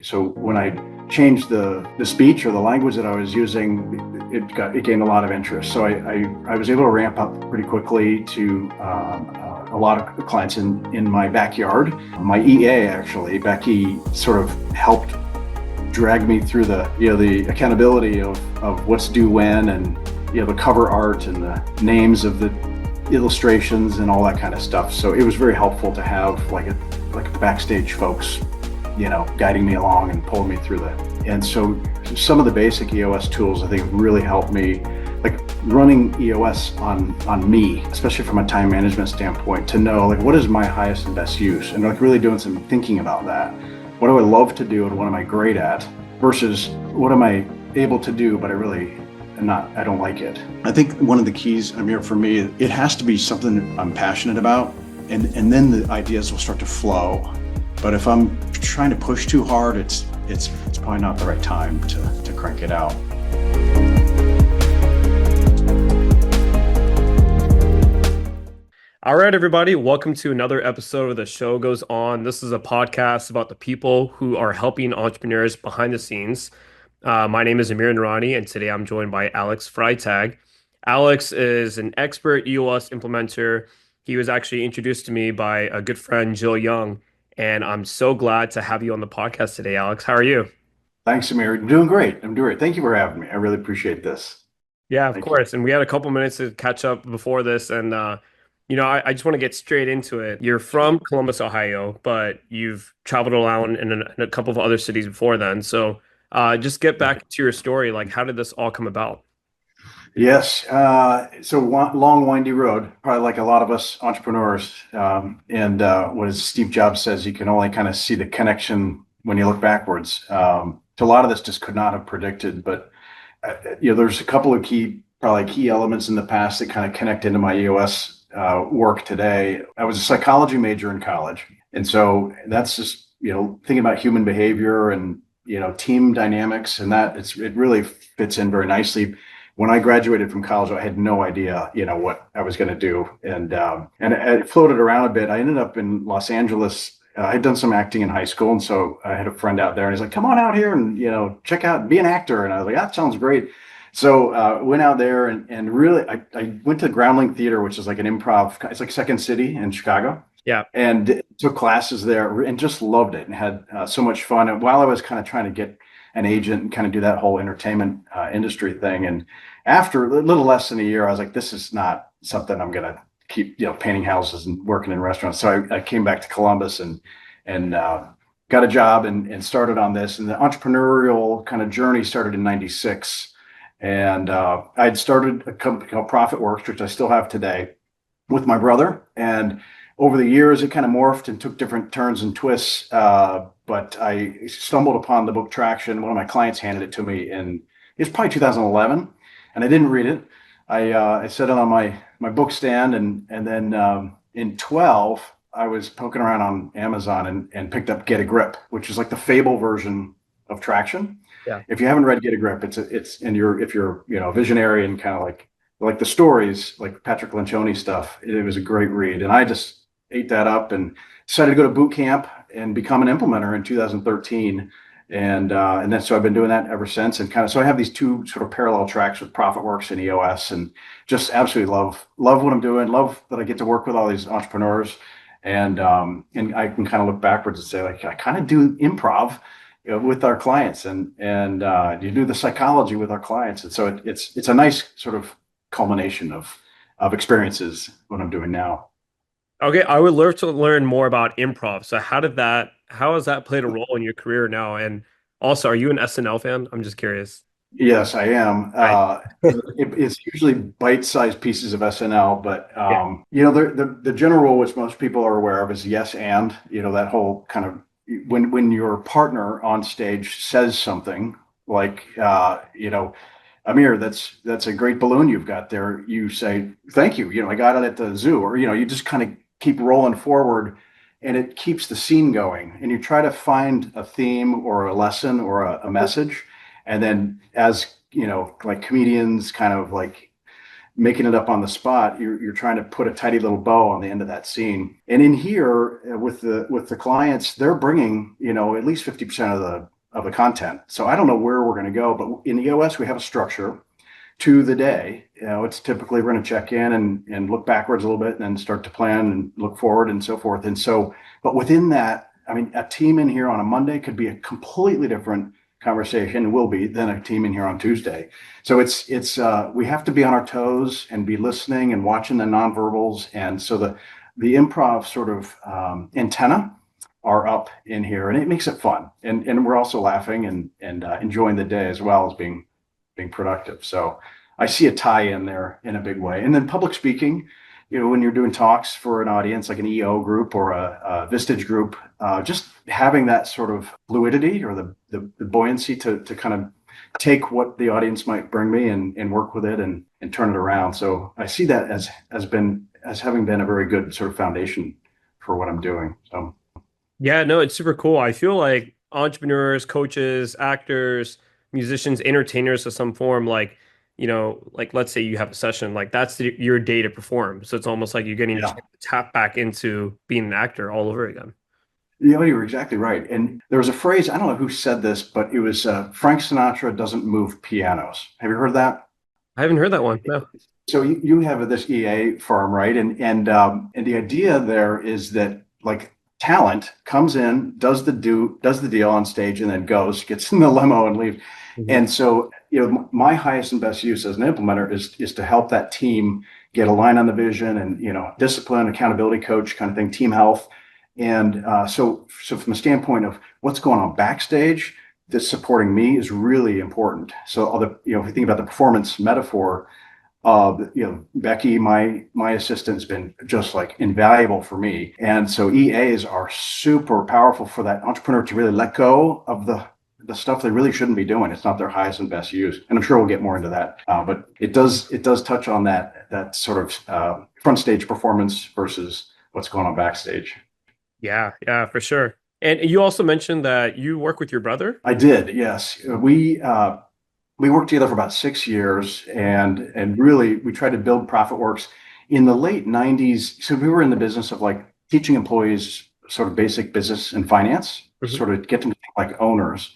So when I changed the speech or the language that I was using, it gained a lot of interest. So I was able to ramp up pretty quickly to a lot of clients in my backyard. My EA, actually, Becky, sort of helped drag me through the accountability of what's due when, and the cover art and the names of the illustrations and all that kind of stuff. So it was very helpful to have like the backstage folks guiding me along and pulling me through that. And so some of the basic EOS tools, I think, really helped me, like running EOS on me, especially from a time management standpoint, to know like what is my highest and best use, and like really doing some thinking about that. What do I love to do and what am I great at versus what am I able to do, but I don't like it. I think one of the keys, Amir, for me, it has to be something I'm passionate about, and then the ideas will start to flow. But if I'm trying to push too hard, it's probably not the right time to crank it out. All right, everybody, welcome to another episode of The Show Goes On. This is a podcast about the people who are helping entrepreneurs behind the scenes. My name is Amir Nurani, and today I'm joined by Alex Freytag. Alex is an expert EOS implementer. He was actually introduced to me by a good friend, Jill Young, and I'm so glad to have you on the podcast today, Alex. How are you? Thanks, Amir. I'm doing great. Thank you for having me. I really appreciate this. Yeah, of Thank you. course. And we had a couple minutes to catch up before this, and I just want to get straight into it. You're from Columbus, Ohio, but you've traveled around in a couple of other cities before then. So just get back to your story. Like, how did this all come about? Yes. So long, windy road, probably like a lot of us entrepreneurs. And what Steve Jobs says, you can only kind of see the connection when you look backwards. So a lot of this just could not have predicted, but there's a couple of probably key elements in the past that kind of connect into my EOS work today. I was a psychology major in college, and so that's just thinking about human behavior and team dynamics, and it really fits in very nicely. When I graduated from college, I had no idea, what I was going to do, and I floated around a bit. I ended up in Los Angeles. I had done some acting in high school, and so I had a friend out there, and he's like, "Come on out here and check out, be an actor." And I was like, "That sounds great." So went out there and really, I went to Groundling Theater, which is like an improv. It's like Second City in Chicago, Yeah. and took classes there and just loved it and had so much fun. And while I was kind of trying to get an agent and kind of do that whole entertainment industry thing, and after a little less than a year, I was like, "This is not something I'm going to keep, painting houses and working in restaurants." So I came back to Columbus and got a job and started on this. And the entrepreneurial kind of journey started in '96. And I'd started a company called ProfitWorks, which I still have today, with my brother. And over the years, it kind of morphed and took different turns and twists. But I stumbled upon the book Traction. One of my clients handed it to me it was probably 2011, and I didn't read it. I set it on my book stand, and then in 12, I was poking around on Amazon and picked up Get a Grip, which is like the Fable version of Traction. Yeah. If you haven't read Get a Grip, if you're a visionary and kind of like the stories, like Patrick Lencioni stuff, it was a great read, and I just ate that up and decided to go to boot camp and become an implementer in 2013. And then so I've been doing that ever since, and kind of so I have these two sort of parallel tracks with ProfitWorks and EOS, and just absolutely love what I'm doing. Love that I get to work with all these entrepreneurs, and I can kind of look backwards and say, like, I kind of do improv with our clients, and you do the psychology with our clients, and so it's a nice sort of culmination of experiences what I'm doing now. Okay, I would love to learn more about improv. So how has that played a role in your career now? And also, are you an SNL fan? I'm just curious. Yes, I am. Right. It's usually bite-sized pieces of SNL, but Yeah. the general rule, which most people are aware of, is yes and. That whole kind of when your partner on stage says something like, Amir, that's a great balloon you've got there. You say, "Thank you. I got it at the zoo," or you just kind of keep rolling forward, and it keeps the scene going. And you try to find a theme or a lesson or a message, and then as like comedians kind of like making it up on the spot. You're trying to put a tidy little bow on the end of that scene. And in here with the clients, they're bringing, at least 50% of the content. So I don't know where we're going to go, but in EOS, we have a structure to the day. It's typically we're going to check in and look backwards a little bit and then start to plan and look forward and so forth. And so, but within that, I mean, a team in here on a Monday could be a completely different conversation, and will be, than a team in here on Tuesday. So it's we have to be on our toes and be listening and watching the nonverbals. And so the improv sort of antenna are up in here, and it makes it fun. And we're also laughing and enjoying the day as well as being productive. So I see a tie in there in a big way. And then public speaking, when you're doing talks for an audience like an EO group or a Vistage group, just having that sort of fluidity or the buoyancy to kind of take what the audience might bring me and work with it and turn it around. So I see that as having been a very good sort of foundation for what I'm doing. So Yeah, no, it's super cool. I feel like entrepreneurs, coaches, actors, musicians, entertainers of some form, like let's say you have a session, like your day to perform. So it's almost like you're getting a yeah. chance to tap back into being an actor all over again. You're exactly right. And there was a phrase, I don't know who said this, but it was Frank Sinatra doesn't move pianos. Have you heard that? I haven't heard that one. No. So you have this EA firm, right? And the idea there is that like talent comes in, does the deal on stage, and then gets in the limo and leaves. Mhm. And so my highest and best use as an implementer is to help that team get aligned on the vision and discipline, accountability coach kind of thing, team health. And so from a standpoint of what's going on backstage, this supporting me is really important. So if you think about the performance metaphor, Becky, my assistant, has been just like invaluable for me. And so EAs are super powerful for that entrepreneur to really let go of the stuff they really shouldn't be doing. It's not their highest and best use. And I'm sure we'll get more into that. But it does touch on that sort of front stage performance versus what's going on backstage. Yeah, for sure. And you also mentioned that you work with your brother. I did, yes. We worked together for about 6 years, and really we tried to build ProfitWorks in the late 90s. So we were in the business of like teaching employees sort of basic business and finance, sort of get them to think like owners.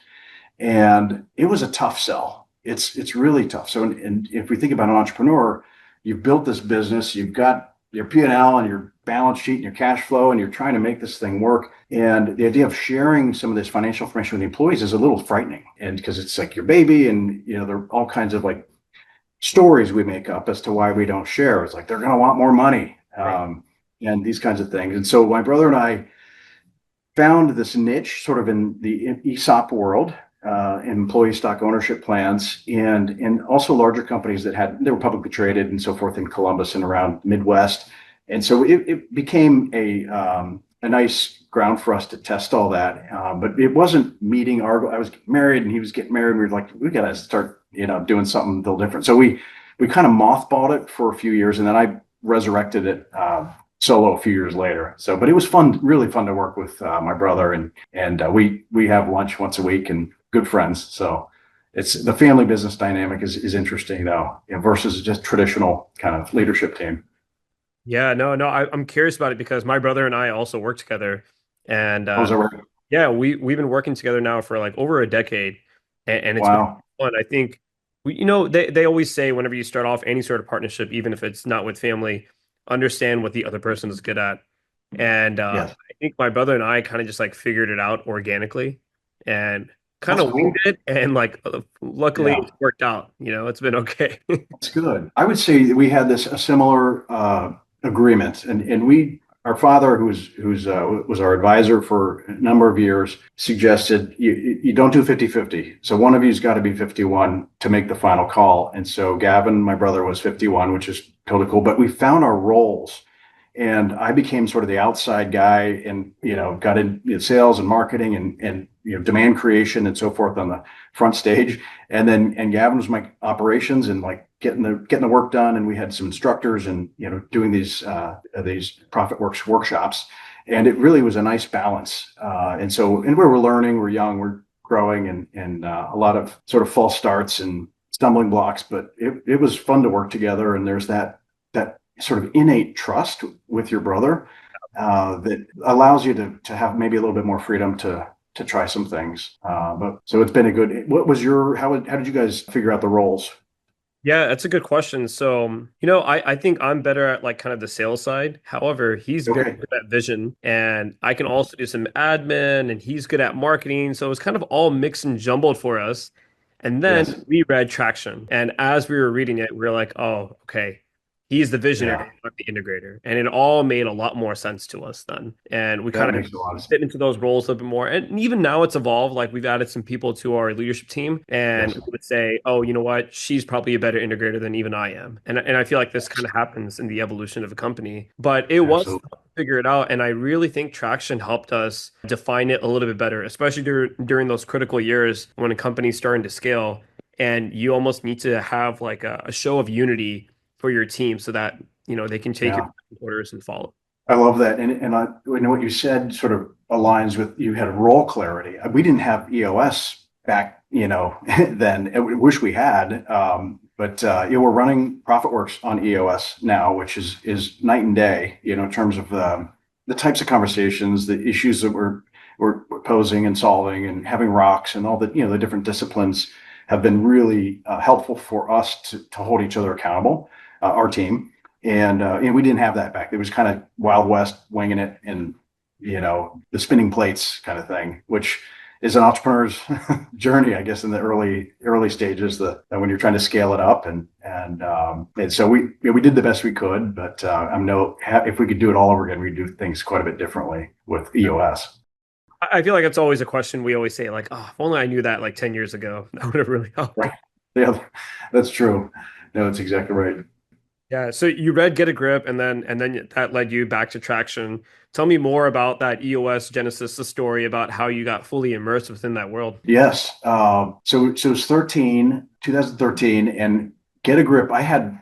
And it was a tough sell. It's really tough. So and if we think about an entrepreneur, you've built this business, you've got your P&L and your balance sheet and your cash flow, and you're trying to make this thing work. And the idea of sharing some of this financial information with the employees is a little frightening. And because it's like your baby, and there are all kinds of like stories we make up as to why we don't share. It's like they're going to want more money, and these kinds of things. And so my brother and I found this niche sort of in the ESOP world, employee stock ownership plans, and also larger companies they were publicly traded and so forth in Columbus and around Midwest. And so it became a nice ground for us to test all that. But it wasn't meeting I was married and he was getting married. We were like, we got to start, doing something a little different. So we kind of mothballed it for a few years, and then I resurrected it solo a few years later. So, but it was fun, really fun to work with my brother, and we have lunch once a week and good friends. So it's the family business dynamic is interesting though, versus just traditional kind of leadership team. Yeah, no, I'm curious about it because my brother and I also work together, and How's that work? yeah, we've been working together now for like over a decade, and it's been Wow. fun. I think they always say whenever you start off any sort of partnership, even if it's not with family, understand what the other person is good at. And Yes. I think my brother and I kind of just like figured it out organically and kind That's of cool. winged it, and like luckily Yeah, it's worked out. It's been okay. that's good. I would say that we had a similar agreement, and our father, was our advisor for a number of years, suggested you don't do 50-50. So one of you's got to be 51 to make the final call. And so Gavin, my brother, was 51, which is totally cool. But we found our roles, and I became sort of the outside guy, and got in sales and marketing and demand creation and so forth on the front stage. And Gavin was my operations and like getting the work done. And we had some instructors and doing these ProfitWorks workshops, and it really was a nice balance. And we were learning, we're young, we're growing, and a lot of sort of false starts and stumbling blocks, but it was fun to work together. And there's that sort of innate trust with your brother that allows you to have maybe a little bit more freedom to try some things. But so it's been a good. What was your how did you guys figure out the roles? Yeah, that's a good question. So, I think I'm better at like kind of the sales side. However, he's very Okay. good at vision, and I can also do some admin, and he's good at marketing. So it's kind of all mixed and jumbled for us. And then Yes. we read Traction. And as we were reading it, we were like, oh, okay, he's the Yeah. visionary, not the integrator. And it all made a lot more sense to us then. And we That kind of makes a lot of sense. fit into those roles a little bit more. And even now it's evolved. Like we've added some people to our leadership team and Yes. we would say, oh, you know what? She's probably a better integrator than even I am. And I feel like this kind of happens in the evolution of a company. But it was Absolutely. tough to figure it out. And I really think Traction helped us define it a little bit better, especially during those critical years when a company's starting to scale. And you almost need to have like a show of unity for your team so that, they can take your Yeah. orders and follow. I love that. And what you said sort of aligns with you had role clarity. We didn't have EOS back, then. I wish we had. But we're running ProfitWorks on EOS now, which is night and day, in terms of the types of conversations, the issues that we're posing and solving, and having rocks and all the different disciplines have been really helpful for us to hold each other accountable, our team. And we didn't have that back. It was kind of Wild West, winging it, and the spinning plates kind of thing, which is an entrepreneur's journey, I guess, in the early stages. That when you're trying to scale it up, and so we did the best we could. But I know if we could do it all over again, we'd do things quite a bit differently with EOS. I feel like it's always a question we always say, like, oh, if only I knew that like 10 years ago, that would have really helped. Right? Yeah, that's true. No, that's exactly right. Yeah. So you read Get a Grip and then that led you back to Traction. Tell me more about that EOS Genesis, the story about how you got fully immersed within that world. Yes. So it was 2013, and Get a Grip. I have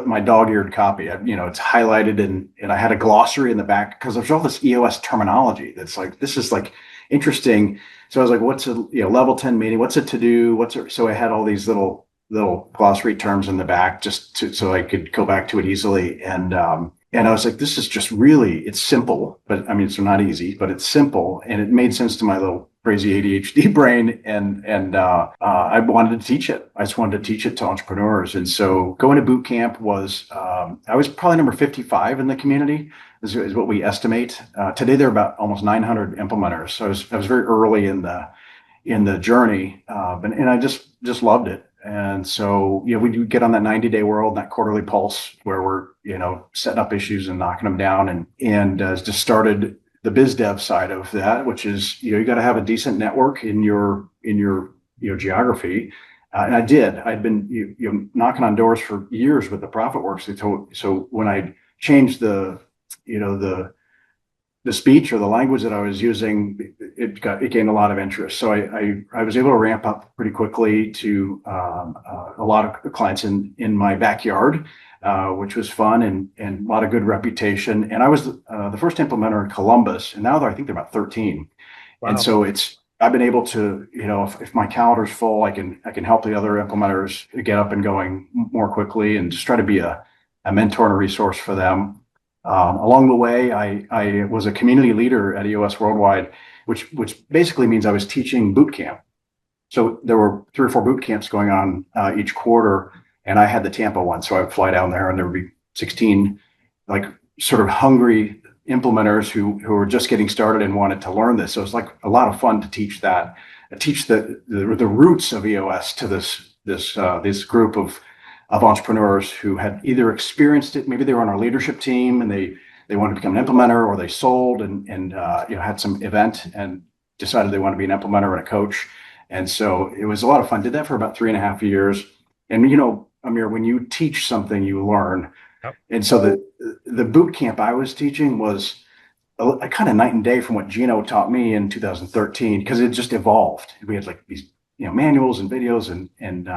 my dog-eared copy. It's highlighted, and I had a glossary in the back because there's all this EOS terminology that's like, this is like interesting. So I was like, what's a level 10 meeting? What's a to do? So I had all these little glossary terms in the back so I could go back to it easily. And I was like, this is just really, it's simple, but I mean, it's not easy, but it's simple. And it made sense to my little crazy ADHD brain. I wanted to teach it. I just wanted to teach it to entrepreneurs. And so going to boot camp I was probably number 55 in the community is what we estimate. Today, there are about almost 900 implementers. So I was very early in the journey, and I just loved it. And so, we do get on that 90-day world, that quarterly pulse where we're, setting up issues and knocking them down, and just started the biz dev side of that, which is, you got to have a decent network in your geography. And I did. I'd been knocking on doors for years with the ProfitWorks. So when I changed the speech or the language that I was using, it gained a lot of interest. So I was able to ramp up pretty quickly to a lot of clients in my backyard, which was fun, and a lot of good reputation. And I was the first implementer in Columbus, and now I think they're about 13. And Wow. so I've been able to, if my calendar's full, I can help the other implementers get up and going more quickly, and just try to be a mentor and a resource for them. Along the way, I was a community leader at EOS Worldwide, which basically means I was teaching boot camp. So there were 3 or 4 boot camps going on each quarter, and I had the Tampa one. So I would fly down there, and there would be 16 like sort of hungry implementers who were just getting started and wanted to learn this. So it's like a lot of fun to teach that, teach the roots of EOS to this group of entrepreneurs who had either experienced it, maybe they were on our leadership team and they wanted to become an implementer, or they sold and had some event and decided they want to be an implementer and a coach. And so it was a lot of fun. Did that for about 3.5 years. And Amir, when you teach something, you learn. Yep. And so the boot camp I was teaching was a kind of night and day from what Gino taught me in 2013, because it just evolved. We had like these manuals and videos and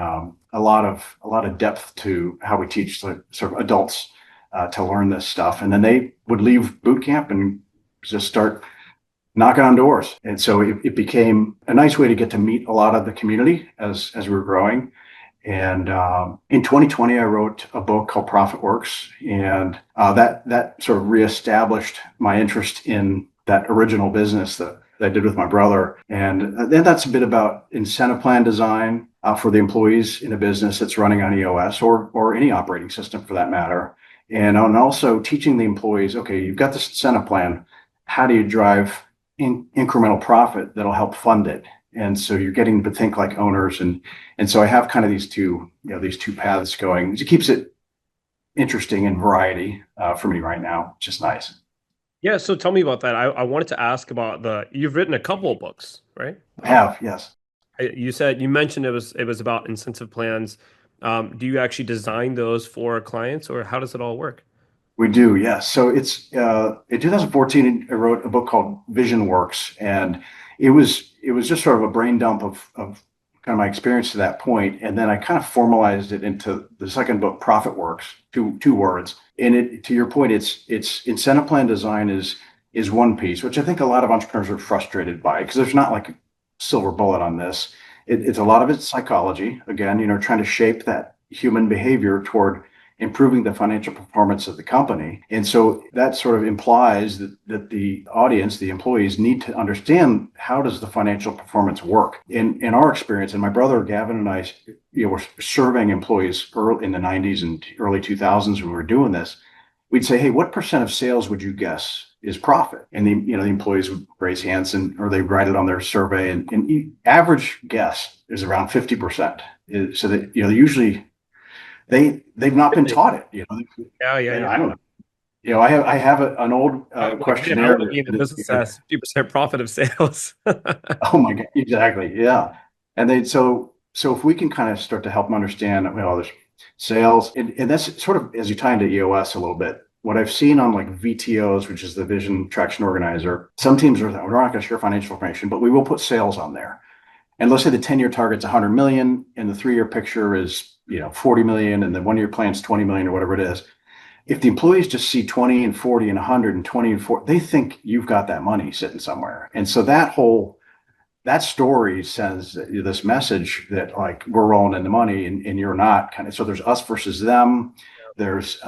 a lot of depth to how we teach sort of adults to learn this stuff. And then they would leave boot camp and just start knocking on doors. And so it became a nice way to get to meet a lot of the community as we were growing. And in 2020, I wrote a book called ProfitWorks, and that sort of reestablished my interest in that original business that I did with my brother. And then that's a bit about incentive plan design for the employees in a business that's running on EOS or any operating system for that matter. And also teaching the employees, okay, you've got this incentive plan. How do you drive incremental profit that'll help fund it? And so you're getting to think like owners, and so I have kind of these two paths going. It keeps it interesting and variety for me right now, which is nice. Yeah, so tell me about that. I wanted to ask about you've written a couple of books, right? I have, yes. You mentioned it was about incentive plans. Do you actually design those for clients, or how does it all work? We do, yes. So it's in 2014, I wrote a book called Vision Works, and it was just sort of a brain dump of kind of my experience to that point, and then I kind of formalized it into the second book, ProfitWorks, two words. And it, to your point, it's incentive plan design is one piece, which I think a lot of entrepreneurs are frustrated by because there's not like a silver bullet on this. It's a lot of it's psychology. Again, trying to shape that human behavior toward improving the financial performance of the company. And so that sort of implies that the audience, the employees, need to understand how does the financial performance work. In our experience, and my brother Gavin and I, were surveying employees early in the 90s and early 2000s when we were doing this. We'd say, hey, what percent of sales would you guess is profit? And the employees would raise hands or they write it on their survey. And the average guess is around 50%. So that, usually they've not been taught it. Yeah. I don't know. I have an old questionnaire. I would be in the business as 50% profit of sales. Oh my God, exactly. Yeah. And so if we can kind of start to help them understand, there's sales, and that's sort of as you tie into EOS a little bit. What I've seen on like VTOs, which is the Vision Traction Organizer, some teams we're not going to share financial information, but we will put sales on there. And let's say the 10-year target's 100 million and the 3-year picture is 40 million and the 1-year plan's 20 million or whatever it is. If the employees just see 20 and 40 and 100 and 20 and 40, they think you've got that money sitting somewhere. And so that story sends this message that like we're rolling in the money and you're not, kind of. So there's us versus them. There's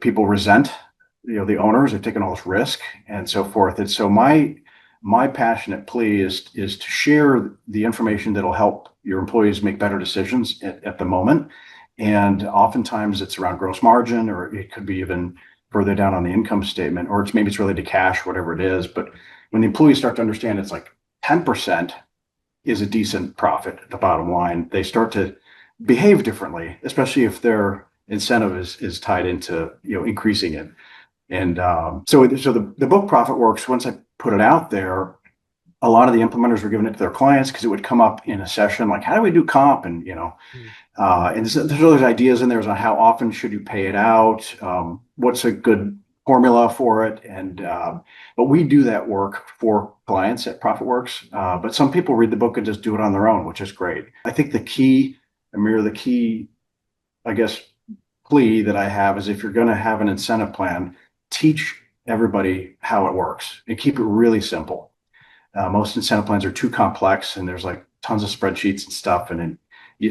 people resent the owners have taken all this risk and so forth. And so my passionate plea is to share the information that'll help your employees make better decisions at the moment. And oftentimes it's around gross margin, or it could be even further down on the income statement, or maybe it's related to cash, whatever it is. But when the employees start to understand it's like 10% is a decent profit at the bottom line, they start to behave differently, especially if their incentive is tied into increasing it. And so the book ProfitWorks, once I put it out there, a lot of the implementers were giving it to their clients because it would come up in a session like, how do we do comp? And and there's all these ideas in there on how often should you pay it out, what's a good formula for it, and but we do that work for clients at ProfitWorks. But some people read the book and just do it on their own, which is great. I think the key, I guess, plea that I have is if you're going to have an incentive plan, teach everybody how it works and keep it really simple. Most incentive plans are too complex and there's like tons of spreadsheets and stuff, and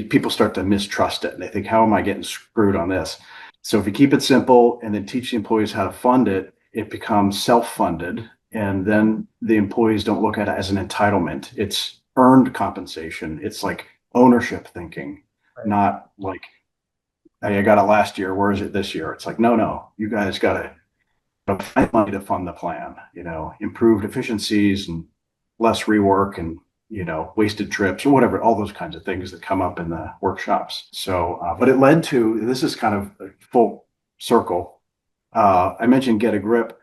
people start to mistrust it and they think, how am I getting screwed on this? So if you keep it simple and then teach the employees how to fund it, it becomes self-funded, and then the employees don't look at it as an entitlement. It's earned compensation. It's like ownership thinking, not like, hey, I got it last year, where is it this year? It's like, no, you guys got to find money to fund the plan, improved efficiencies and less rework and, wasted trips or whatever, all those kinds of things that come up in the workshops. So, but it led to, this is kind of a full circle. I mentioned Get a Grip,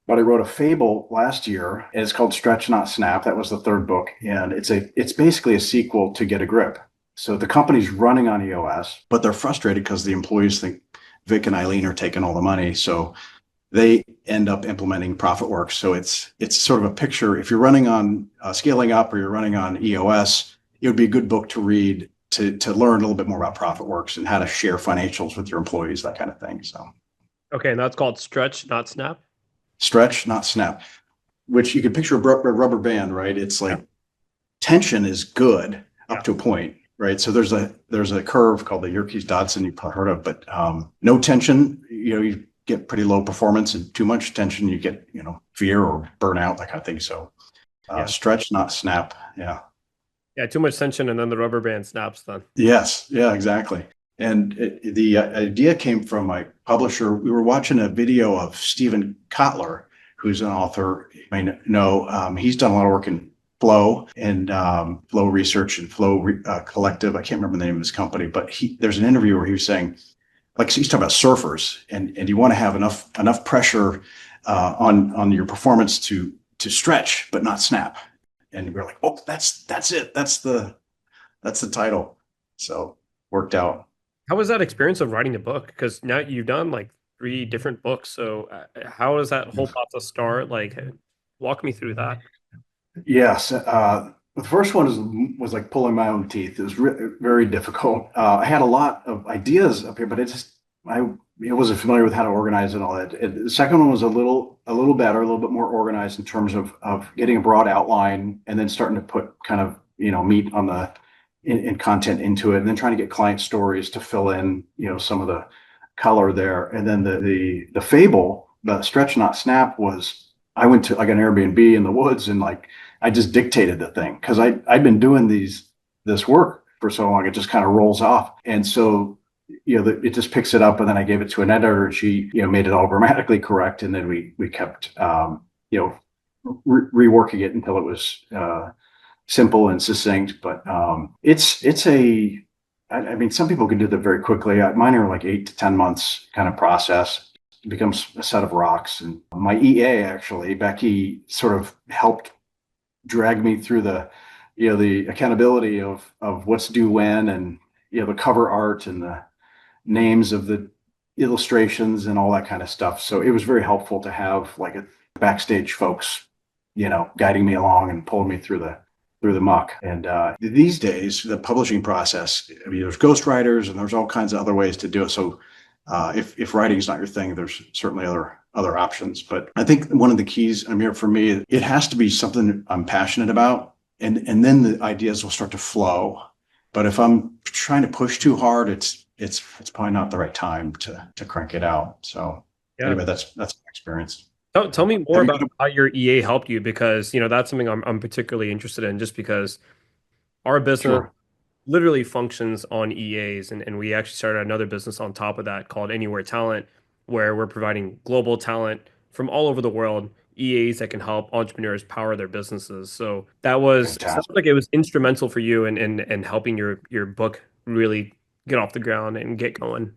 but I wrote a fable last year, and it's called Stretch Not Snap. That was the third book. And it's basically a sequel to Get a Grip. So the company's running on EOS, but they're frustrated because the employees think Vic and Eileen are taking all the money. So they end up implementing ProfitWorks. So it's sort of a picture. If you're running on Scaling Up or you're running on EOS, it would be a good book to read to learn a little bit more about ProfitWorks and how to share financials with your employees, that kind of thing. So, okay, and that's called Stretch Not Snap. Stretch Not Snap, which you could picture a rubber band, right? It's like tension is good up to a point. right? So there's a curve called the Yerkes-Dodson you've heard of, but no tension, you get pretty low performance, and too much tension, you get, fear or burnout, that kind of thing. So Yeah. stretch, not snap. Yeah. Yeah, too much tension and then the rubber band snaps then. Yes. Yeah, exactly. And the idea came from my publisher. We were watching a video of Stephen Kotler, who's an author. You may know, he's done a lot of work in flow and flow research and flow collective. I can't remember the name of his company, but there's an interview where he was saying, like, he's talking about surfers, and you want to have enough pressure on your performance to stretch but not snap. And we're like, oh, that's it. That's the title. So worked out. How was that experience of writing a book? Because now you've done like 3 different books. So how does that whole process start? Like, walk me through that. Yes. The first one was like pulling my own teeth. It was very difficult. I had a lot of ideas up here, but I wasn't familiar with how to organize and all that. The second one was a little better, a little bit more organized in terms of getting a broad outline and then starting to put kind of, meat on the in content into it, and then trying to get client stories to fill in, some of the color there. And then the fable, the stretch not snap, was I went to like an Airbnb in the woods, and like I just dictated the thing because I'd been doing this work for so long, it just kind of rolls off. And so, it just picks it up, and then I gave it to an editor, and she, made it all grammatically correct. And then we kept, reworking it until it was simple and succinct. But I mean, some people can do that very quickly. Mine are like 8 to 10 months kind of process. It becomes a set of rocks. And my EA, actually, Becky, sort of helped drag me through the accountability of what's due when, and, the cover art and the names of the illustrations and all that kind of stuff. So it was very helpful to have like a backstage folks, guiding me along and pulling me through the muck. And these days, the publishing process, I mean, there's ghostwriters and there's all kinds of other ways to do it. So if writing is not your thing, there's certainly other options. But I think one of the keys, Amir, for me, it has to be something I'm passionate about, and then the ideas will start to flow. But if I'm trying to push too hard, it's probably not the right time to crank it out. So anyway, that's my experience. Tell me more about how your EA helped you, because that's something I'm particularly interested in, just because our business literally functions on EAs, and we actually started another business on top of that called Anywhere Talent, where we're providing global talent from all over the world, EAs that can help entrepreneurs power their businesses. So that sounds like it was instrumental for you in helping your book really get off the ground and get going.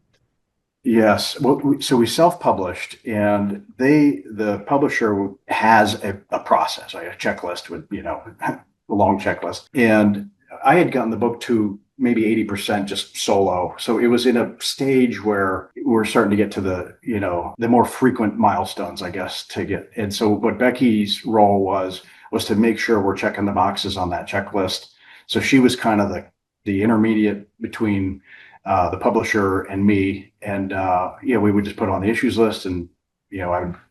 Yes. Well, so we self-published, and the publisher has a process, like a checklist with, a long checklist. And I had gotten the book to maybe 80% just solo. So it was in a stage where we're starting to get to the more frequent milestones, I guess, to get. And so what Becky's role was to make sure we're checking the boxes on that checklist. So she was kind of the intermediate between the publisher and me. And we would just put it on the issues list, and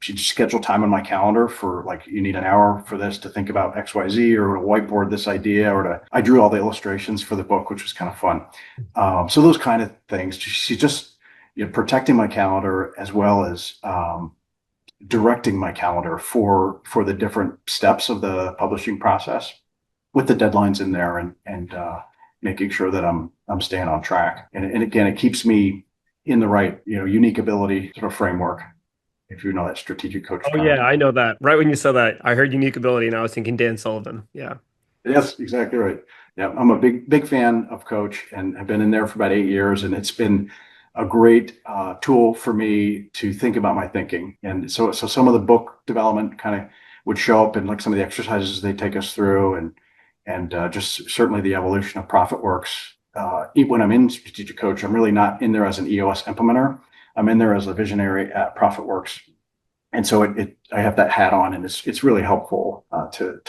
she'd schedule time on my calendar for, like, you need an hour for this to think about XYZ, or to whiteboard this idea, or I drew all the illustrations for the book, which was kind of fun. So those kind of things. She's just protecting my calendar, as well as directing my calendar for the different steps of the publishing process, with the deadlines in there, and making sure that I'm staying on track. And again, it keeps me in the right, unique ability sort of framework. If you know that strategic coach. Oh yeah, I know that. Right when you said that, I heard unique ability, and I was thinking Dan Sullivan. Yeah. Yes, exactly right. Yeah, I'm a big fan of Coach, and I've been in there for about 8 years, and it's been a great tool for me to think about my thinking. And so some of the book development kind of would show up in, like, some of the exercises they take us through, and just certainly the evolution of ProfitWorks. When I'm in strategic coach, I'm really not in there as an EOS implementer. I'm in there as a visionary at ProfitWorks. And so I have that hat on, and it's really helpful to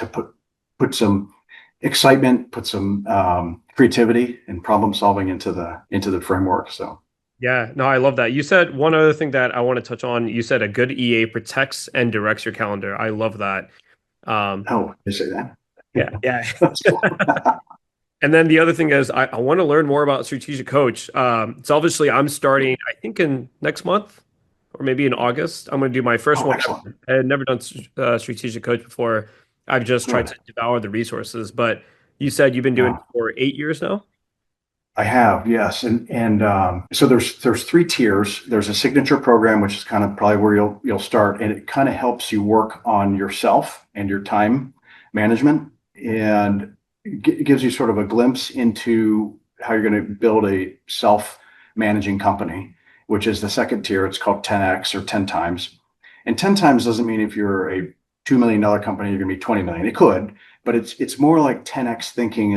put some excitement, put some creativity and problem solving into the framework. So yeah, no, I love that. You said one other thing that I want to touch on. You said a good EA protects and directs your calendar. I love that. Oh, you say that? Yeah. That's cool. And then the other thing is, I want to learn more about strategic coach. So obviously, I'm starting, I think, in next month or maybe in August. I'm going to do my first Oh, one excellent. ever. I had never done strategic coach before. I've just tried Good. to devour the resources. But you said you've been doing Yeah. it for 8 years now? I have, yes, and so there's three tiers. There's a signature program, which is kind of probably where you'll start, and it kind of helps you work on yourself and your time management, and it gives you sort of a glimpse into how you're going to build a self-managing company, which is the second tier. It's called 10x or 10 times, and 10 times doesn't mean if you're a $2 million company, you're going to be 20 million. It could, but it's more like 10x thinking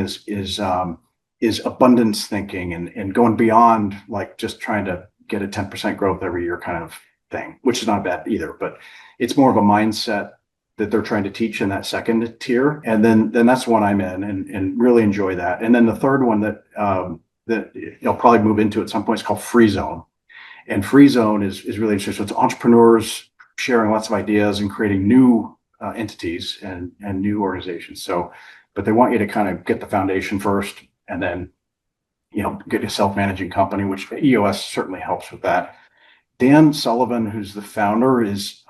is abundance thinking and going beyond like just trying to get a 10% growth every year kind of thing, which is not bad either, but it's more of a mindset that they're trying to teach in that second tier. And then that's one I'm in and really enjoy that. And then the third one that you'll probably move into at some point is called Free Zone. And Free Zone is really interesting. So it's entrepreneurs sharing lots of ideas and creating new entities and new organizations. So, but they want you to kind of get the foundation first and then get a self-managing company, which EOS certainly helps with that. Dan Sullivan, who's the founder, is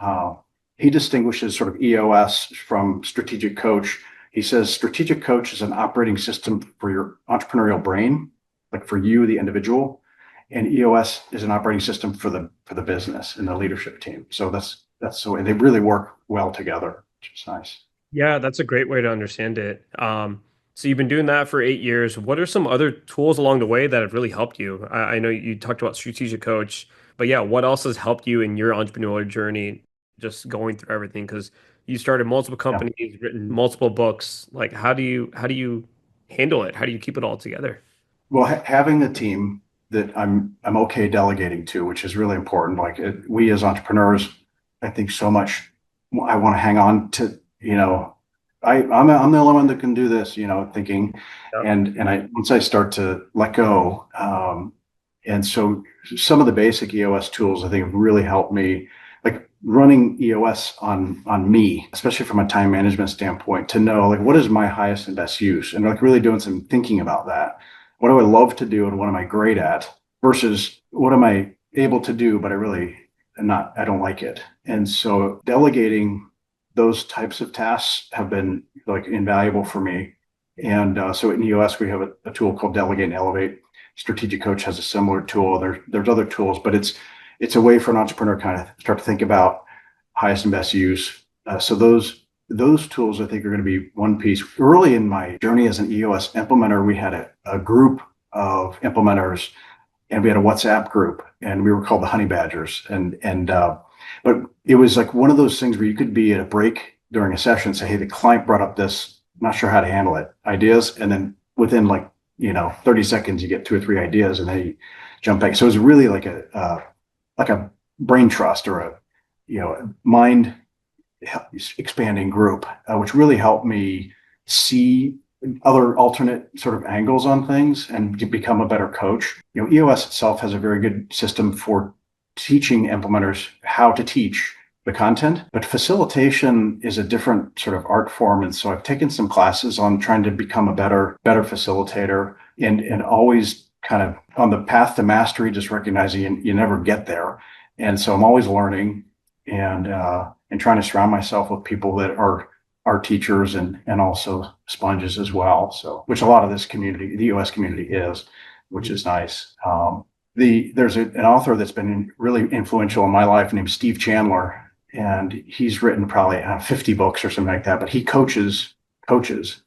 he distinguishes sort of EOS from strategic coach. He says strategic coach is an operating system for your entrepreneurial brain, like for you, the individual, and EOS is an operating system for the business and the leadership team. So that's so they really work well together, which is nice. Yeah, that's a great way to understand it. So you've been doing that for 8 years. What are some other tools along the way that have really helped you? I know you talked about strategic coach, but yeah, what else has helped you in your entrepreneurial journey, just going through everything? Because you started multiple Yeah. companies, written multiple books. Like, how do you handle it? How do you keep it all together? Well, having a team that I'm okay delegating to, which is really important. Like we as entrepreneurs, I think so much. I want to hang on to, I'm the only one that can do this, thinking, Yeah. and I once I start to let go, and so some of the basic EOS tools I think have really helped me, like running EOS on me, especially from a time management standpoint, to know like what is my highest and best use, and like really doing some thinking about that. What do I love to do, and what am I great at, versus what am I able to do, but I don't like it. And so delegating those types of tasks have been like invaluable for me. And so in EOS, we have a tool called Delegate and Elevate. Strategic Coach has a similar tool. There's other tools, but it's a way for an entrepreneur to kind of start to think about highest and best use. So those tools I think are going to be one piece. Early in my journey as an EOS implementer, we had a group of implementers, and we had a WhatsApp group, and we were called the Honey Badgers. But it was like one of those things where you could be at a break during a session and say, "Hey, the client brought up this, not sure how to handle it, ideas," and then within 30 seconds, you get two or three ideas, and then you jump back. So it was really like a brain trust or a mind expanding group, which really helped me see other alternate sort of angles on things and to become a better coach. EOS itself has a very good system for teaching implementers how to teach the content, but facilitation is a different sort of art form. And so I've taken some classes on trying to become a better facilitator and always kind of on the path to mastery, just recognizing you never get there. And so I'm always learning and trying to surround myself with people that are teachers and also sponges as well. So, which a lot of this community, the US community is, which is nice. There's an author that's been really influential in my life named Steve Chandler, and he's written probably 50 books or something like that, but he coaches coaches.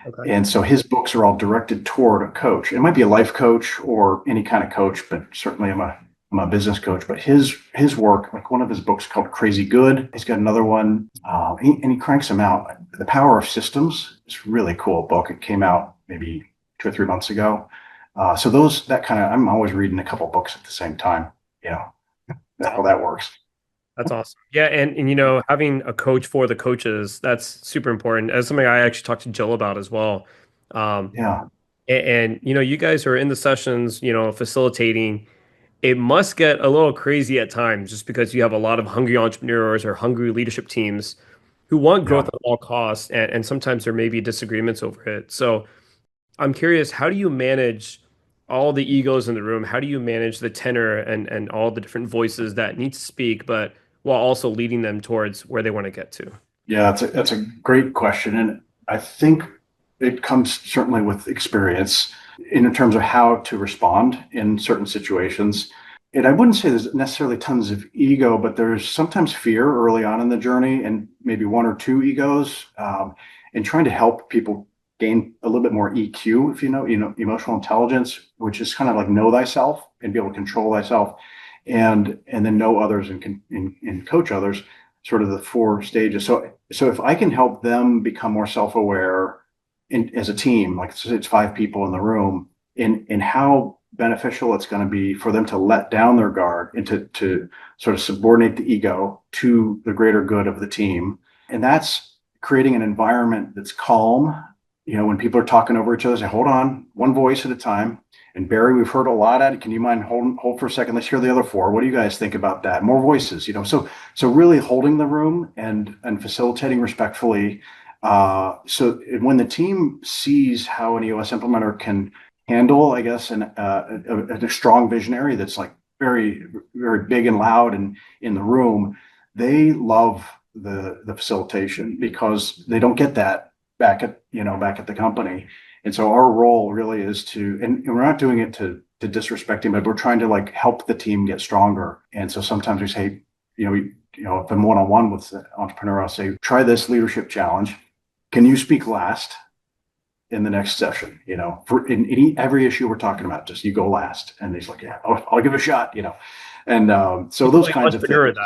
Okay. And so his books are all directed toward a coach. It might be a life coach or any kind of coach, but certainly I'm a business coach. But his work, like one of his books called Crazy Good, he's got another one, and he cranks them out. The Power of Systems is a really cool book. It came out maybe 2 or 3 months ago. So I'm always reading a couple books at the same time. That's how that works. That's awesome. Yeah, and having a coach for the coaches, that's super important. That's something I actually talked to Jill about as well. Um, Yeah, and you guys are in the sessions, facilitating. It must get a little crazy at times just because you have a lot of hungry entrepreneurs or hungry leadership teams who want growth yeah. at all costs, and sometimes there may be disagreements over it. So I'm curious, how do you manage all the egos in the room? How do you manage the tenor and all the different voices that need to speak, but while also leading them towards where they want to get to? Yeah, that's a great question. And I think it comes certainly with experience in terms of how to respond in certain situations. And I wouldn't say there's necessarily tons of ego, but there's sometimes fear early on in the journey and maybe one or two egos, and trying to help people gain a little bit more EQ, if emotional intelligence, which is kind of like know thyself and be able to control thyself and then know others and coach others, sort of the four stages. So if I can help them become more self-aware as a team, like it's five people in the room, in how beneficial it's going to be for them to let down their guard and to sort of subordinate the ego to the greater good of the team. And that's creating an environment that's calm. When people are talking over each other, say, hold on, one voice at a time. And Barry, we've heard a lot at it. Can you mind hold for a second? Let's hear the other four. What do you guys think about that? More voices, So really holding the room and facilitating respectfully. So when the team sees how an EOS implementer can handle, I guess, a strong visionary that's like very, very big and loud and in the room, they love the facilitation because they don't get that back at the company. And so our role really is and we're not doing it to disrespect him, but we're trying to like help the team get stronger. And so sometimes we say, if I'm one-on-one with the entrepreneur, I'll say, try this leadership challenge. Can you speak last in the next session? For in every issue we're talking about, just you go last. And he's like, yeah, I'll give it a shot, And so those Like kinds of entrepreneur things.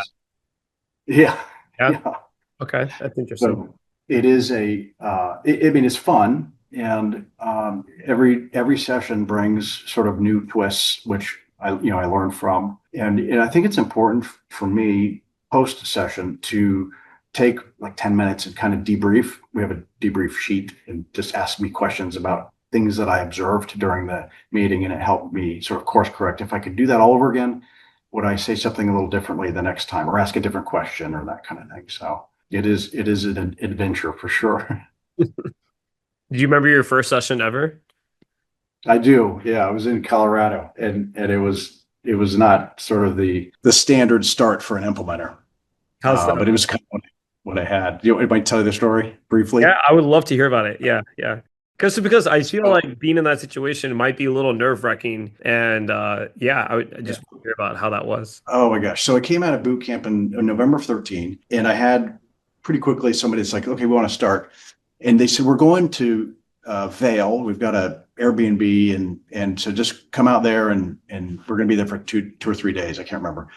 that. Yeah. Yeah. Yeah. Okay. That's interesting. So it is it's fun. And every session brings sort of new twists, which I learn from. And I think it's important for me post session to take like 10 minutes and kind of debrief. We have a debrief sheet and just ask me questions about things that I observed during the meeting. And it helped me sort of course correct. If I could do that all over again, would I say something a little differently the next time or ask a different question or that kind of thing? So it is an adventure for sure. Do you remember your first session ever? I do. Yeah, I was in Colorado, and it was not sort of the standard start for an implementer, How's that? but it was kind of what I had. It might tell you the story Yeah, briefly. I would love to hear about it. Yeah, yeah. Because I feel So, like being in that situation might be a little nerve-wracking, and yeah, I yeah. just want to hear about how that was. Oh my gosh. So I came out of boot camp in November 13, and I had pretty quickly somebody that's like, okay, we want to start, and they said we're going to Vail. We've got a Airbnb, and so just come out there, and we're going to be there for two or 3 days. I can't remember.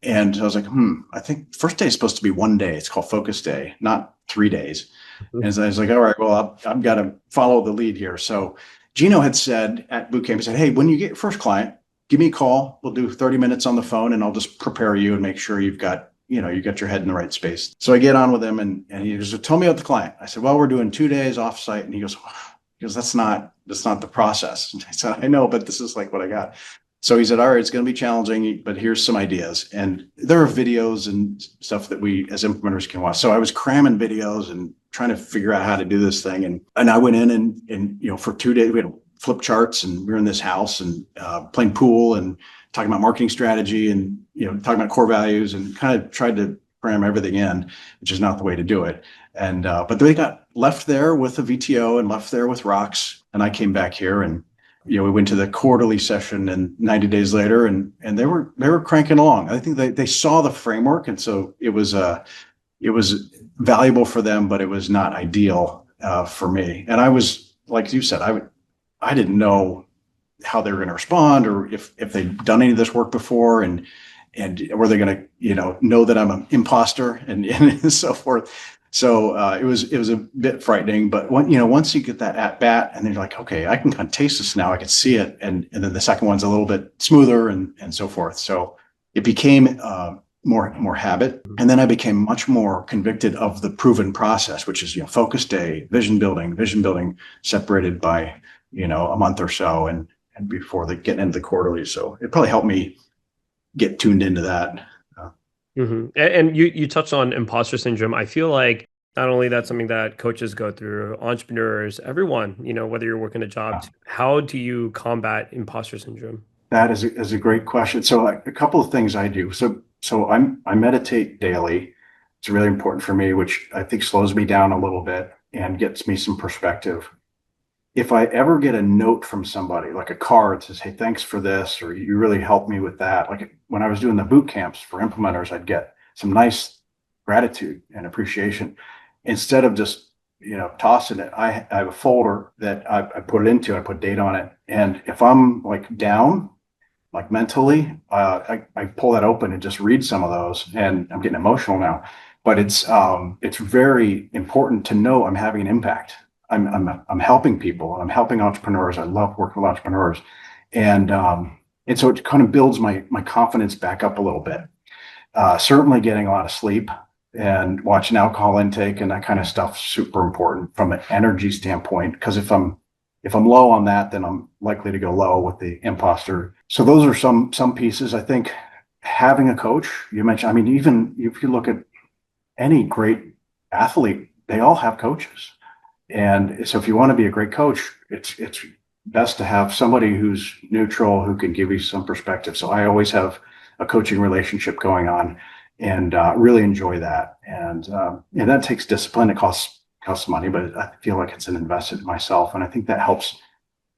And I was like, I think first day is supposed to be one day. It's called focus day, not 3 days. And so I was like, all right, well, I've got to follow the lead here. So Gino had said at boot camp, he said, hey, when you get your first client, give me a call. We'll do 30 minutes on the phone and I'll just prepare you and make sure you've got your head in the right space. So I get on with him and he goes, tell me about the client. I said, well, we're doing 2 days off site. And he goes, that's not the process. And I said, I know, but this is like what I got. So he said, all right, it's going to be challenging, but here's some ideas. And there are videos and stuff that we as implementers can watch. So I was cramming videos and trying to figure out how to do this thing. And I went in and for 2 days, we had flip charts and we were in this house and playing pool and talking about marketing strategy and, talking about core values and kind of tried to cram everything in, which is not the way to do it. And, but they got left there with a VTO and left there with rocks. And I came back here and, we went to the quarterly session and 90 days later and they were cranking along. I think they saw the framework. And so it was valuable for them, but it was not ideal for me. And I was, like you said, I didn't know how they were going to respond or if they'd done any of this work before and were they going to, know that I'm an imposter and so forth. So it was a bit frightening, but once you get that at bat and then you're like, okay, I can kind of taste this now. I can see it. And then the second one's a little bit smoother and so forth. So it became more habit. And then I became much more convicted of the proven process, which is, focus day, vision building separated by, a month or so and before they get into the quarterly. So it probably helped me get tuned into that. And you touched on imposter syndrome. I feel like Not only that's something that coaches go through, entrepreneurs, everyone, whether you're working a job, how do you combat imposter syndrome? That is a great question. So a couple of things I do. I meditate daily. It's really important for me, which I think slows me down a little bit and gets me some perspective. If I ever get a note from somebody, like a card that says, "Hey, thanks for this," or "You really helped me with that." Like when I was doing the boot camps for implementers, I'd get some nice gratitude and appreciation. Instead of just, tossing it, I have a folder that I put it into, I put date on it. And if I'm like down, like mentally, I pull that open and just read some of those, and I'm getting emotional now. But it's very important to know I'm having an impact. I'm helping people. I'm helping entrepreneurs. I love working with entrepreneurs, and so it kind of builds my confidence back up a little bit. Certainly, getting a lot of sleep and watching alcohol intake and that kind of stuff super important from an energy standpoint. Because if I'm low on that, then I'm likely to go low with the imposter. So those are some pieces. I think having a coach, you mentioned, I mean, even if you look at any great athlete, they all have coaches. And so if you want to be a great coach, it's best to have somebody who's neutral, who can give you some perspective. So I always have a coaching relationship going on, and really enjoy that. And that takes discipline. It costs money, but I feel like it's an investment in myself, and I think that helps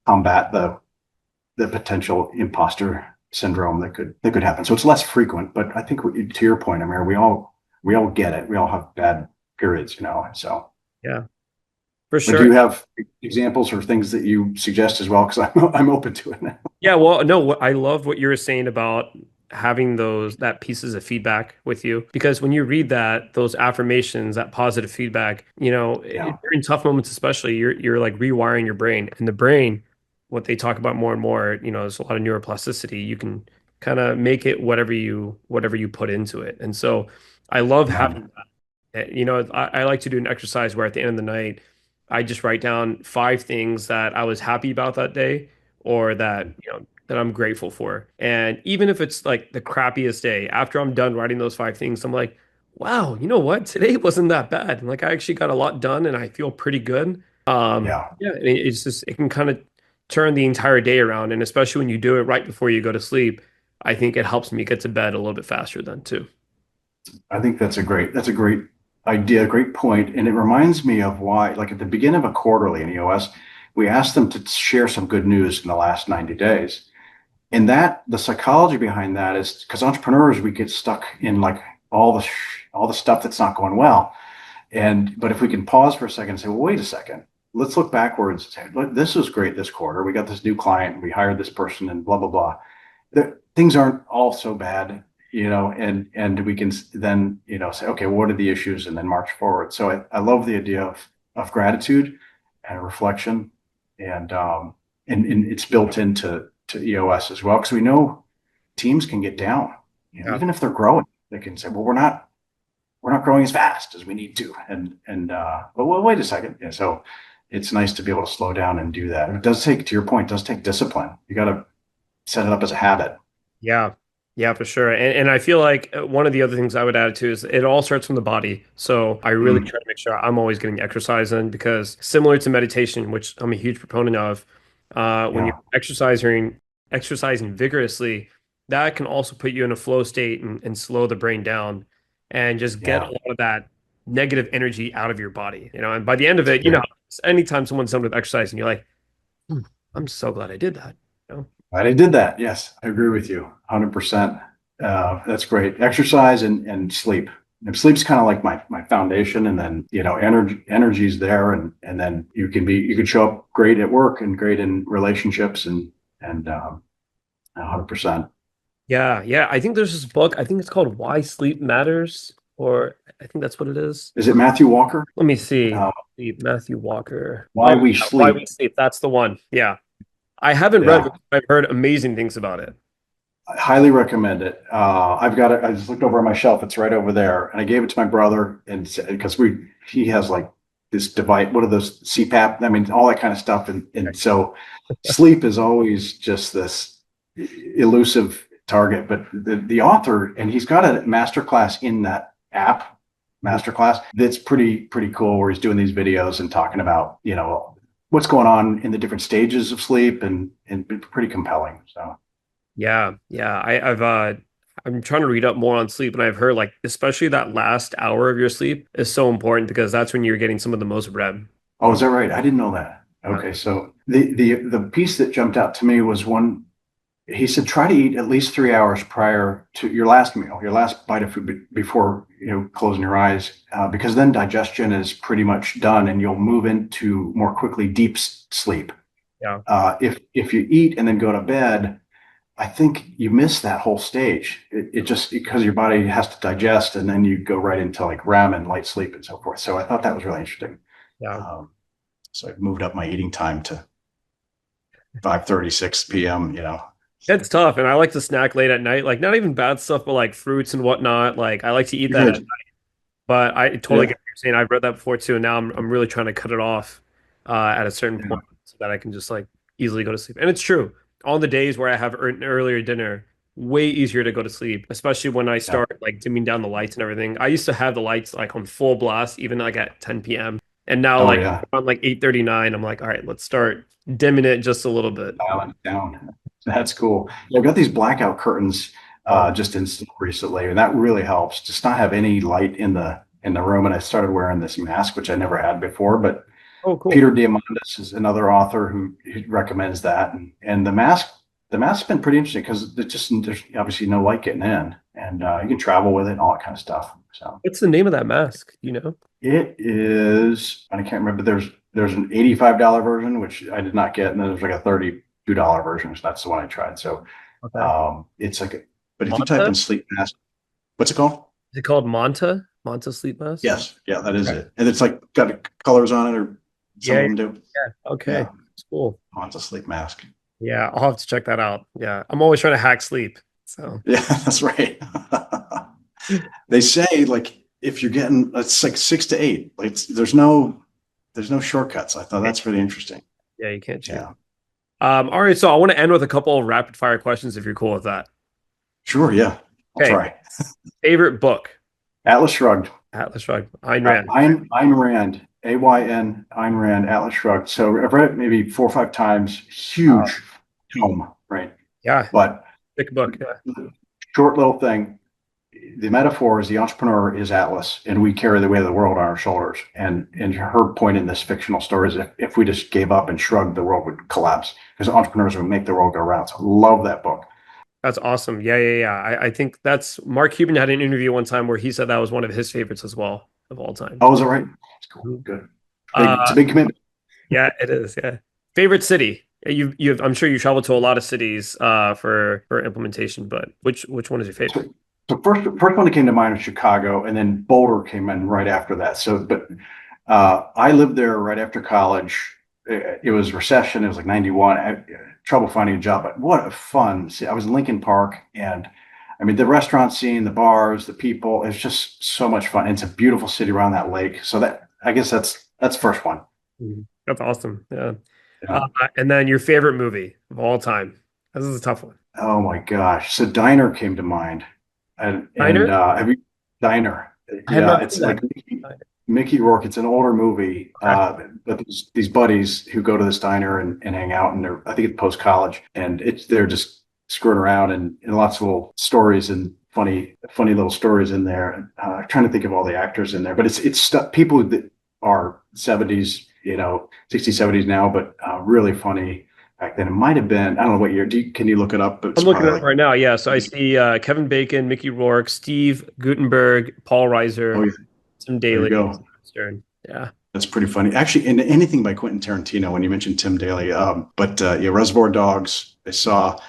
combat the potential imposter syndrome that could happen. So it's less frequent, but I think to your point, Amir, we all get it. We all have bad periods, So, Yeah, for but do sure. you have examples or things that you suggest as well? Because I'm open to it now. Yeah, well, no, I love what you were saying about having that pieces of feedback with you, because when you read those affirmations, that positive feedback, Yeah, during tough moments especially, you're like rewiring your brain. And the brain, what they talk about more and more, there's a lot of neuroplasticity. You can kind of make it whatever you put into it. And so I love yeah, having I like to do an exercise where at the end of the night, I just write down 5 things that I was happy about that day, or that I'm grateful for. And even if it's like the crappiest day, after I'm done writing those 5 things, I'm like, wow, you know what? Today wasn't that bad. Like I actually got a lot done and I feel pretty good. yeah. Yeah, it's just, it can kind of turn the entire day around. And especially when you do it right before you go to sleep, I think it helps me get to bed a little bit faster then too. I think that's a great idea, great point. And it reminds me of why, like at the beginning of a quarterly in EOS, we asked them to share some good news in the last 90 days. And that the psychology behind that is because entrepreneurs, we get stuck in like all the stuff that's not going well. But if we can pause for a second and say, well, wait a second, let's look backwards and say, look, this was great this quarter. We got this new client, we hired this person, and blah blah blah. Things aren't all so bad, and we can then say, okay, what are the issues, and then march forward. So I love the idea of gratitude and reflection, and it's built to EOS as well, because we know teams can get down, Yeah. even if they're growing, they can say, well, we're not growing as fast as we need to, but well, wait a second. Yeah, so it's nice to be able to slow down and do that. It does take, to your point, it does take discipline. You got to set it up as a habit. Yeah. Yeah, for sure. And I feel like one of the other things I would add too is it all starts from the body. So I really Mm, try to make sure I'm always getting exercise in, because similar to meditation, which I'm a huge proponent of, when you're yeah, exercising vigorously, that can also put you in a flow state and slow the brain down and just get a yeah, lot of that negative energy out of your body. And by the end of that's it, great. anytime someone's done with exercise and you're like, "Hmm, I'm so glad I did that. You know? I did that. Yes, I agree with you 100%. That's great. Exercise and sleep. And sleep's kind of like my foundation, and then energy's there, and then you can show up great at work and great in relationships, and 100%. Yeah, yeah. I think there's this book. I think it's called Why Sleep Matters, or I think that's what it is. Is it Matthew Walker? Let me see. Uh, Matthew Walker. Why Oh, We yeah, Why We Sleep. Sleep. That's the one. Yeah. I haven't read Yeah, it, but I've heard amazing things about it. I highly recommend it. I've got it. I just looked over on my shelf. It's right over there, and I gave it to my brother, and because he has like this device. What are those CPAP? I mean, all that kind of stuff, and so sleep is always just this elusive target. But the author, and he's got a master class in that app. masterclass. That's pretty cool, where he's doing these videos and talking about, what's going on in the different stages of sleep, and pretty compelling. So Yeah. I'm trying to read up more on sleep, and I've heard like especially that last hour of your sleep is so important because that's when you're getting some of the most REM. oh, is that right? I didn't know that. Yeah. Okay, so the piece that jumped out to me was one. He said, try to eat at least 3 hours prior to your last meal, your last bite of food before closing your eyes, because then digestion is pretty much done, and you'll move into more quickly deep sleep. Yeah. If you eat and then go to bed, I think you miss that whole stage. It just because your body has to digest, and then you go right into like REM and light sleep and so forth. So I thought that was really interesting. Yeah. So I've moved up my eating time to 5:36 p.m. It's tough, and I like to snack late at night. Like not even bad stuff, but like fruits and whatnot. Like I like to eat that at Good. night. But I totally Yeah. get what you're saying. I've read that before too, and now I'm really trying to cut it off at a certain Yeah. point so that I can just like easily go to sleep. And it's true. On the days where I have an earlier dinner, way easier to go to sleep, especially when I Yeah. start like dimming down the lights and everything. I used to have the lights like on full blast, even like at 10 p.m. And now Oh like yeah. around like 8:39, I'm like, all right, let's start dimming it just a little bit. Dial it down. That's cool. Yeah, I've got these blackout curtains Oh, just installed recently, and that really helps. Just not have any light in the room. And I started wearing this mask, which I never had before. But oh, cool. Peter Diamandis is another author who recommends that. And the mask's been pretty interesting because there's obviously no light getting in, and you can travel with it and all that kind of stuff. So What's the name of that mask? You know? it is, I can't remember. There's an $85 version, which I did not get, and then there's like a $32 version. So that's the one I tried. So Okay. it's like, but if you type Manta? in sleep mask, what's it called? Is it called Manta? Manta sleep mask? Yes, yeah, that is Okay. it. And it's like got colors on it, or some Yeah, of yeah, them do. yeah. Okay. Yeah, It's cool. it's a sleep mask. Yeah, I'll have to check that out. Yeah. I'm always trying to hack sleep. So Yeah, that's right. They say like if you're getting, it's like 6 to 8. Like there's no shortcuts. I thought that's really interesting. yeah, you can't choose. Yeah, All right, so I want to end with a couple of rapid fire questions if you're cool with that. sure. Yeah, I'll Okay. try. Favorite book? Atlas Shrugged. Atlas Shrugged. Ayn Rand. Ayn Rand, Ayn, Ayn Rand, Atlas Shrugged. So I've read it maybe 4 or 5 times. Uh, Huge tome, right? yeah, But thick book. Yeah. short little thing. The metaphor is the entrepreneur is Atlas, and we carry the weight of the world on our shoulders. And her point in this fictional story is if we just gave up and shrugged, the world would collapse because entrepreneurs would make the world go round. So I love that book. That's awesome. Yeah. I think that's Mark Cuban had an interview one time where he said that was one of his favorites as well of all time. Oh, is that right? That's cool. Mhm. Good. It's a Uh, big commitment. yeah, it is. Yeah. Favorite city? I'm sure you traveled to a lot of cities for implementation, but which one is your favorite? So first one that came to mind was Chicago, and then Boulder came in right after that. So, but I lived there right after college. It was recession. It was like 91. I had trouble finding a job, but what a fun. See, I was in Lincoln Park, and I mean the restaurant scene, the bars, the people. It's just so much fun. It's a beautiful city around that lake. So that I guess that's first one. Mhm. That's awesome. Yeah. Yeah. And then your favorite movie of all time. This is a tough one. Oh my gosh. So Diner came to mind, and Diner? have you Diner? I have Yeah, not it's seen that. like Mickey Rourke. It's an older movie, Okay. but these buddies who go to this diner and hang out, and I think it's post college, and they're just screwing around, and lots of little stories and funny little stories in there. Trying to think of all the actors in there, but it's stuff people that are 70s, 60s, 70s now, but really funny back then. It might have been, I don't know what year. Can you look it up? But I'm it's looking probably at it right now. Yeah. So I see Kevin Bacon, Mickey Rourke, Steve Gutenberg, Paul oh Reiser, yeah, Tim there you Daly, go. Stern. Yeah. That's pretty funny. Actually, in anything by Quentin Tarantino, when you mentioned Tim Daly, but yeah, Reservoir Dogs. I saw a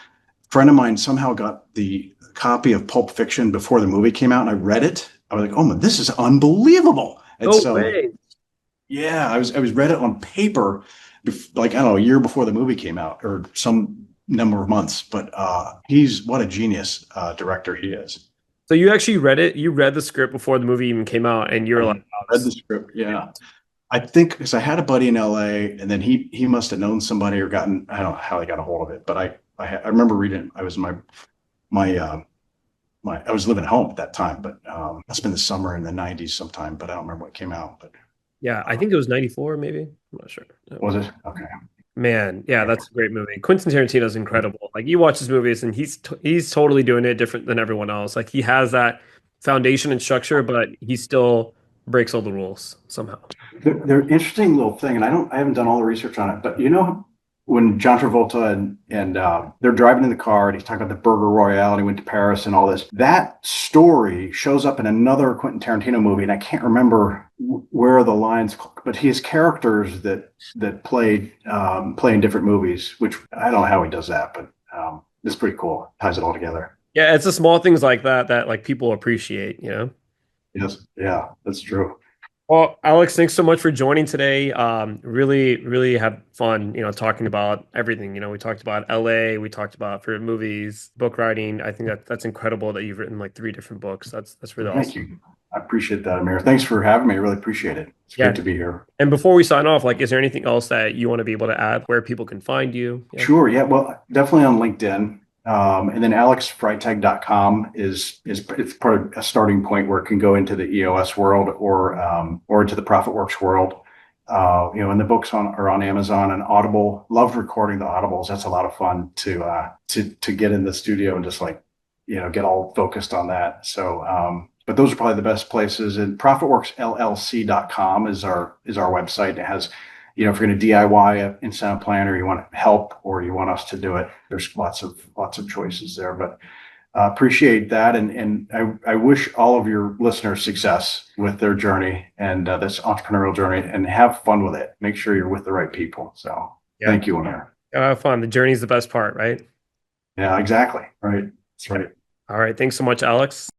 friend of mine somehow got the copy of Pulp Fiction before the movie came out, and I read it. I was like, oh, man, this is unbelievable. And No so, way. yeah, I was read it on paper, like, I don't know, a year before the movie came out or some number of months. But he's what a genius director he is. So you actually read it? You read the script before the movie even came out, and you I were like, oh, read this the is script. Yeah. I think because I had a buddy in LA, and then he must have known somebody or gotten, I don't know how he got a hold of it, but I remember reading it. I was in my I was living at home at that time, but must have been the summer in the 90s sometime, but I don't remember what came out. But Yeah, I think it was 94, maybe. I'm not sure. Yeah. was it? Okay. Man, yeah, that's a great movie. Quentin Tarantino is incredible. Like you watch his movies and he's totally doing it different than everyone else. Like he has that foundation and structure, but he still breaks all the rules somehow. They're interesting little thing, and I haven't done all the research on it, but you know, when John Travolta and they're driving in the car and he's talking about the Burger Royale and he went to Paris and all this, that story shows up in another Quentin Tarantino movie, and I can't remember where are the lines, but he has characters that play in different movies, which I don't know how he does that, but it's pretty cool. Ties it all together. Yeah, it's the small things like that that like people appreciate, you know? Yes, yeah, that's true. Well, Alex, thanks so much for joining today. Really had fun, talking about everything. We talked about LA, we talked about favorite movies, book writing. I think that's incredible that you've written like 3 different books. That's really Thank awesome. you. I appreciate that, Amir. Thanks for having me. I really appreciate it. It's Yeah. great to be here. And before we sign off, like, is there anything else that you want to be able to add where people can find you? Yeah. Sure. Yeah. Well, definitely on LinkedIn. And then alexfreytag.com it's part of a starting point where it can go into the EOS world or into the ProfitWorks world. And the books are on Amazon and Audible. Loved recording the Audibles. That's a lot of fun to get in the studio and just like, get all focused on that. So, but those are probably the best places. And ProfitWorksLLC.com is our website. It has, if you're going to DIY an incentive plan or you want help or you want us to do it, there's lots of choices there. But appreciate that, and I wish all of your listeners success with their journey and this entrepreneurial journey, and have fun with it. Make sure you're with the right people. So Thank you, Amir. Have fun. The journey is the best part, right? Yeah, exactly. Right. That's right. All right. Thanks so much, Alex.